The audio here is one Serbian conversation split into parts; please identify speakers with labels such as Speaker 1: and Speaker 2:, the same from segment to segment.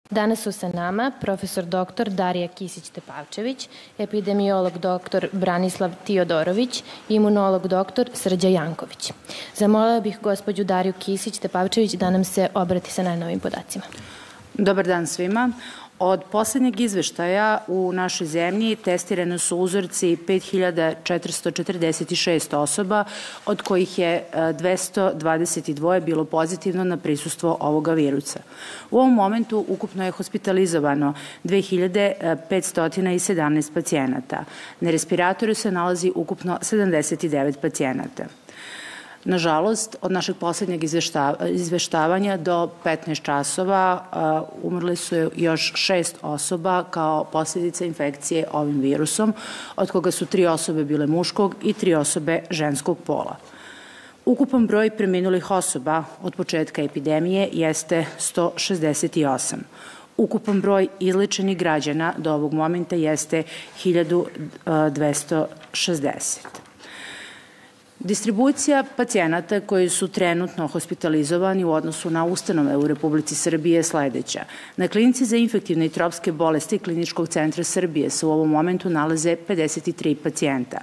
Speaker 1: Danas su sa nama profesor dr. Darija Kisić-Tepavčević, epidemiolog dr. Branislav Tiodorović i imunolog dr. Srđa Janković. Zamolila bih gospođu Dariju Kisić-Tepavčević da nam se obrati sa najnovim podacima.
Speaker 2: Dobar dan svima. Od poslednjeg izveštaja u našoj zemlji testirane su uzorci 5446 osoba, od kojih je 222 bilo pozitivno na prisustvo ovoga virusa. U ovom momentu ukupno je hospitalizovano 2517 pacijenata. Na respiratoru se nalazi ukupno 79 pacijenata. Nažalost, od našeg poslednjeg izveštavanja do 15 časova umrli su još 6 osoba kao posljedica infekcije ovim virusom, od koga su 3 osobe bile muškog i 3 osobe ženskog pola. Ukupan broj preminulih osoba od početka epidemije jeste 168. Ukupan broj izlečenih građana do ovog momenta jeste 1260. Distribucija pacijenata koji su trenutno hospitalizovani u odnosu na ustanove u Republici Srbije je sledeća. Na klinici za infektivne i tropske bolesti Kliničkog centra Srbije se u ovom momentu nalaze 53 pacijenta.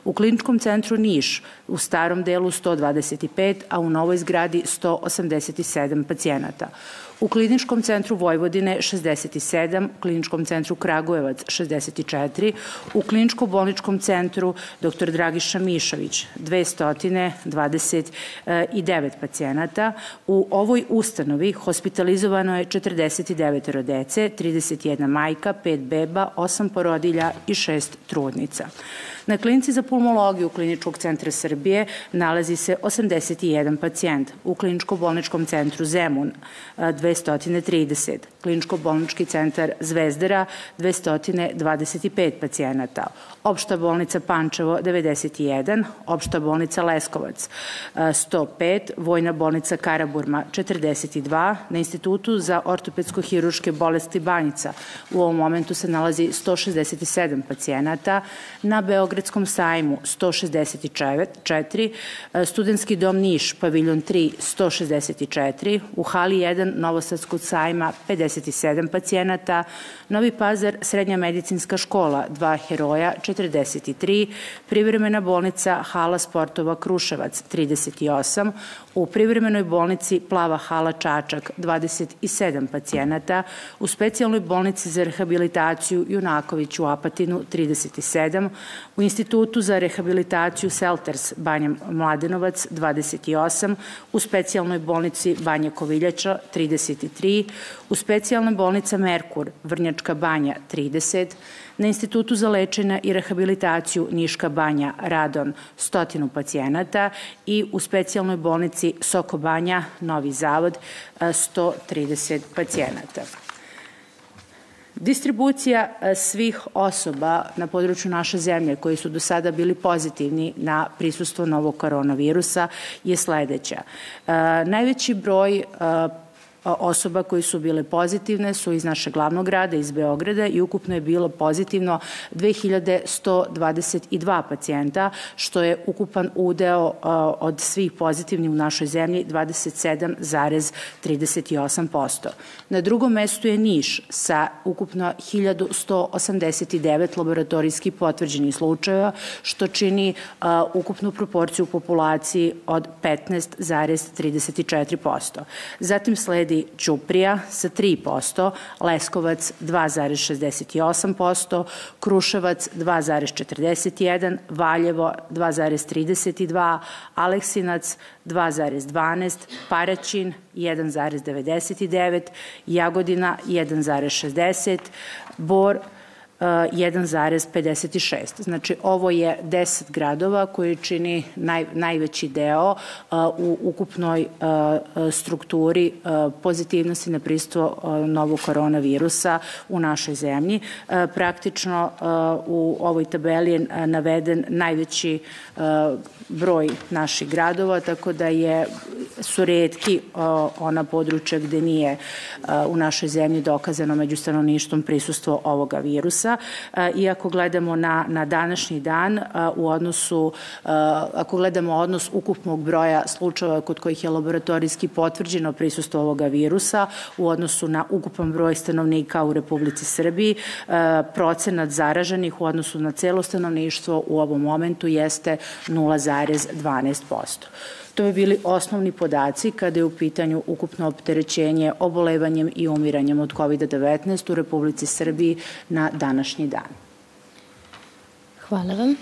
Speaker 2: U Kliničkom centru Niš u starom delu 125, a u novoj zgradi 187 pacijenata. U Kliničkom centru Vojvodine 67, u Kliničkom centru Kragujevac 64, u Kliničko-bolničkom centru dr. Dragiša Mišović 229 pacijenata. U ovoj ustanovi hospitalizovano je 49 dece, 31 majka, 5 beba, 8 porodilja i 6 trudnica. Na klinici za pulmologiju Kliničkog centra Srbije nalazi se 81 pacijent, u Kliničko-bolničkom centru Zemun 230, Kliničko-bolnički centar Zvezdara 225 pacijenata, Opšta bolnica Pančevo 91, Opšta bolnica Leskovac 105, Vojna bolnica Karaburma 42, na Institutu za ortopedsko-hiruške bolesti Banjica u ovom momentu se nalazi 167 pacijenata, na Beogradskom sajmu 164, Studentski dom Niš, paviljon 3 164, u hali 1 Novosadskog sajma 57 pacijenata, Novi Pazar, Srednja medicinska škola 2 heroja 43, privremena bolnica Hala sportova Kruševac 38, u privremenoj bolnici Plava hala Čačak 27 pacijenata, u specijalnoj bolnici za rehabilitaciju Junaković u Apatinu 37, u Institutu za rehabilitaciju Selters Banja Mladenovac 28, u specijalnoj bolnici Banja Koviljača 33, u specijalna bolnica Merkur Vrnjačka Banja 30, na Institutu za lečenje i rehabilitaciju Niška Banja Radon 100 pacijenata i u specijalnoj bolnici Soko Banja Novi Zavod 130 pacijenata. Distribucija svih osoba na području naše zemlje koji su do sada bili pozitivni na prisustvo novog koronavirusa je sledeća. Najveći broj osoba koji su bile pozitivne su iz našeg glavnog grada, iz Beograda, i ukupno je bilo pozitivno 2122 pacijenta, što je ukupan udeo od svih pozitivnih u našoj zemlji 27,38%. Na drugom mestu je Niš sa ukupno 1189 laboratorijski potvrđenih slučajeva, što čini ukupnu proporciju u populaciji od 15,34%. Zatim sledi Ćuprija sa 3%, Leskovac 2,68%, Kruševac 2,41%, Valjevo 2,32%, Aleksinac 2,12%, Paraćin 1,99%, Jagodina 1,60%, Bor 1,56. Znači, ovo je 10 gradova koji čini najveći deo u ukupnoj strukturi pozitivnosti na prisustvo novog koronavirusa u našoj zemlji. Praktično u ovoj tabeli je naveden najveći broj naših gradova, tako da su retki ona područja gde nije u našoj zemlji dokazano među stanovništvom prisustvo ovoga virusa. virusa. I ako gledamo na današnji dan, ako gledamo odnos ukupnog broja slučajeva kod kojih je laboratorijski potvrđeno prisustvo ovoga virusa u odnosu na ukupan broj stanovnika u Republici Srbiji, procenat zaraženih u odnosu na celo stanovništvo u ovom momentu jeste 0,12%. To bi bili osnovni podaci kada je u pitanju ukupno opterećenje obolevanjem i umiranjem od COVID-19 u Republici Srbiji na današnji dan.
Speaker 1: Hvala vam.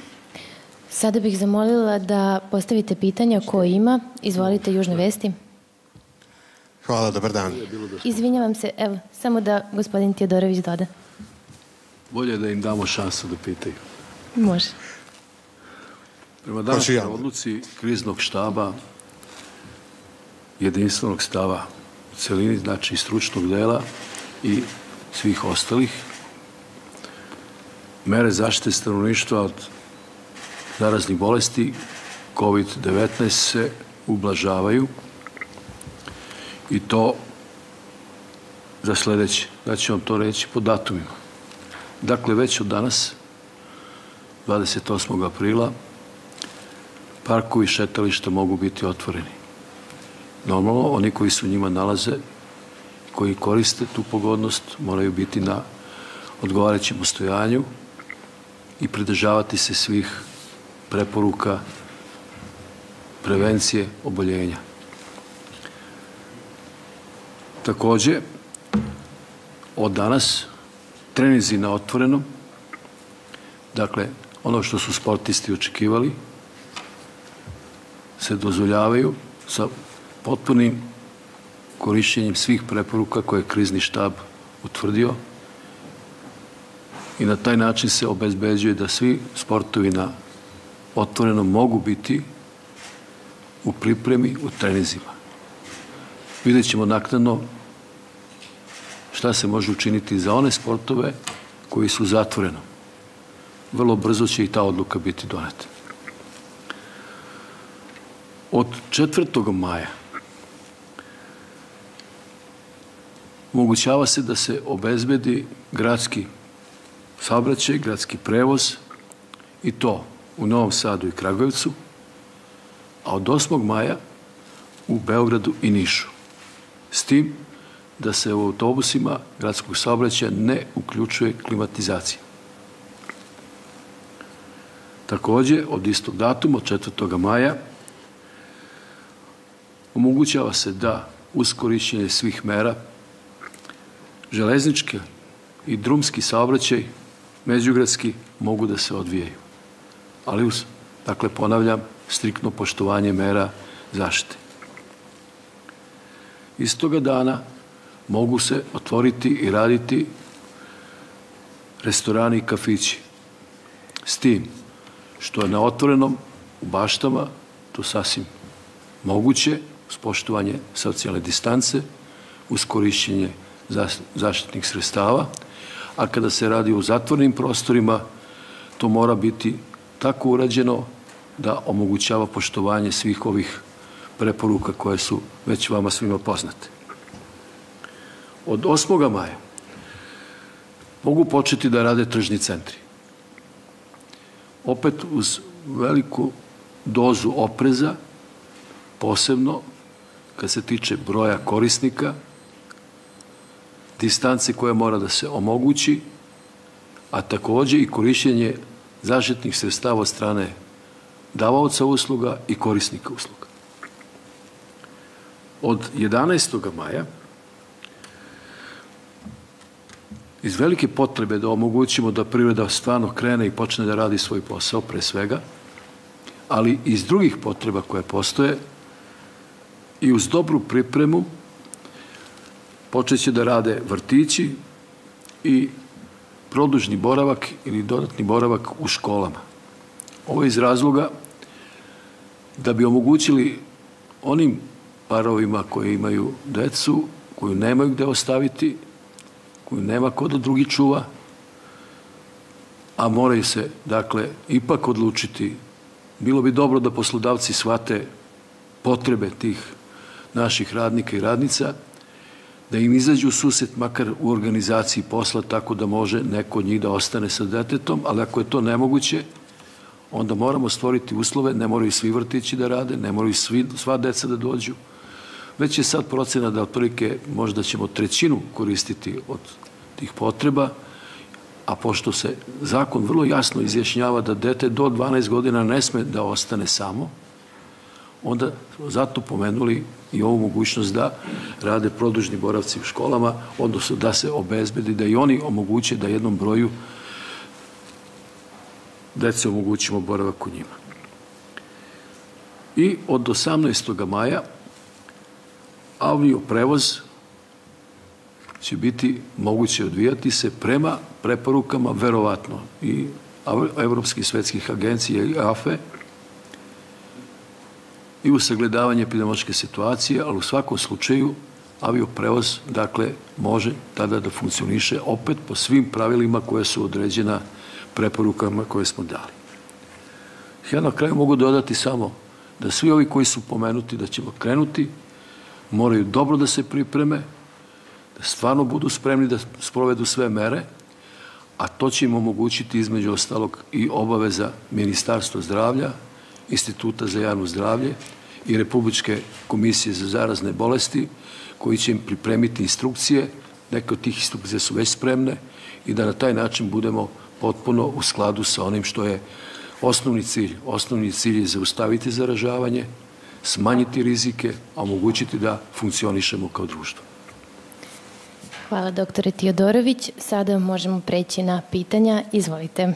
Speaker 1: Sada bih zamolila da postavite pitanja ko ima. Izvolite, Južne vesti.
Speaker 3: Hvala, dobar dan.
Speaker 1: Izvinjavam se, evo, samo da gospodin Tijodorović doda.
Speaker 4: Bolje da im damo šansu da pitaju.
Speaker 1: Može.
Speaker 4: Prema današnjoj odluci kriznog štaba, jedinstvenog stava u celini, znači stručnog dela i svih ostalih, mere zaštite stanovništva od zaraznih bolesti COVID-19 se ublažavaju i to za sledeće. Da ću vam to reći po datumima. Dakle, već od danas, 28. aprila, parkovi i šetališta mogu biti otvoreni. Normalno, oni koji se u njima nalaze, koji koriste tu pogodnost, moraju biti na odgovarajućem ustojanju i pridržavati se svih preporuka prevencije oboljenja. Takođe, od danas, treninzi na otvorenom, dakle, ono što su sportisti očekivali, se dozvoljavaju sa potpunim korišćenjem svih preporuka koje je krizni štab utvrdio i na taj način se obezbeđuje da svi sportovi na otvorenom mogu biti u pripremi, u treninzima. Vidjet ćemo naknadno šta se može učiniti za one sportove koji su zatvoreno. Vrlo brzo će i ta odluka biti doneta. Od 4. maja omogućava se da se obezbedi gradski saobraćaj, gradski prevoz i to u Novom Sadu i Kragujevcu, a od 8. maja u Beogradu i Nišu. S tim da se u autobusima gradskog saobraćaja ne uključuje klimatizacija. Takođe, od istog datuma, od 4. maja, omogućava se da uz korišćenje svih mera železnički i drumski saobraćaj međugradski mogu da se odvijaju. Ali uz, dakle, ponavljam, striktno poštovanje mera zaštite. Istoga dana mogu se otvoriti i raditi restorani i kafići. S tim što je na otvorenom u baštama to sasvim moguće uz poštovanje socijalne distance, uz korišćenje zaštitnih sredstava, a kada se radi o zatvorenim prostorima, to mora biti tako urađeno da omogućava poštovanje svih ovih preporuka koje su već vama svima poznate. Od 8. maja mogu početi da rade tržni centri. Opet uz veliku dozu opreza, posebno kad se tiče broja korisnika, distance koja mora da se omogući, a takođe i korišćenje zaštitnih sredstava od strane davaoca usluga i korisnika usluga. Od 11. maja iz velike potrebe da omogućimo da privreda stvarno krene i počne da radi svoj posao pre svega, ali i iz drugih potreba koje postoje i uz dobru pripremu počeće da rade vrtići i produžni boravak ili dodatni boravak u školama. Ovo je iz razloga da bi omogućili onim parovima koji imaju decu, koju nemaju gde ostaviti, koju nema ko da drugi čuva, a moraju se, dakle, ipak odlučiti. Bilo bi dobro da poslodavci shvate potrebe tih naših radnika i radnica, da im izađu u susret makar u organizaciji posla tako da može neko od njih da ostane sa detetom, ali ako je to nemoguće, onda moramo stvoriti uslove, ne moraju svi vrtići da rade, ne moraju sva deca da dođu. Već je sad procena da otprilike možda ćemo 1/3 koristiti od tih potreba, a pošto se zakon vrlo jasno izjašnjava da dete do 12 godina ne sme da ostane samo, onda zato pomenuli i ovu mogućnost da rade produžni boravci u školama, odnosno da se obezbedi, da i oni omoguće da jednom broju dece omogućimo boravak u njima. I od 18. maja avioprevoz će biti moguće odvijati se prema preporukama, verovatno, i evropskih svetskih agencija i AFE i u sagledavanje epidemiološke situacije, ali u svakom slučaju avioprevoz, dakle, može tada da funkcioniše opet po svim pravilima koje su određena preporukama koje smo dali. Ja na kraju mogu dodati samo da svi ovi koji su pomenuti da ćemo krenuti, moraju dobro da se pripreme, da stvarno budu spremni da sprovedu sve mere, a to će im omogućiti između ostalog i obaveza Ministarstva zdravlja, Instituta za javno zdravlje i Republičke komisije za zarazne bolesti, koji će im pripremiti instrukcije, neke od tih instrukcija su već spremne, i da na taj način budemo potpuno u skladu sa onim što je osnovni cilj. Osnovni cilj je zaustaviti zaražavanje, smanjiti rizike, a omogućiti da funkcionišemo kao društvo.
Speaker 1: Hvala, doktore Tiodorović. Sada možemo preći na pitanja. Izvolite.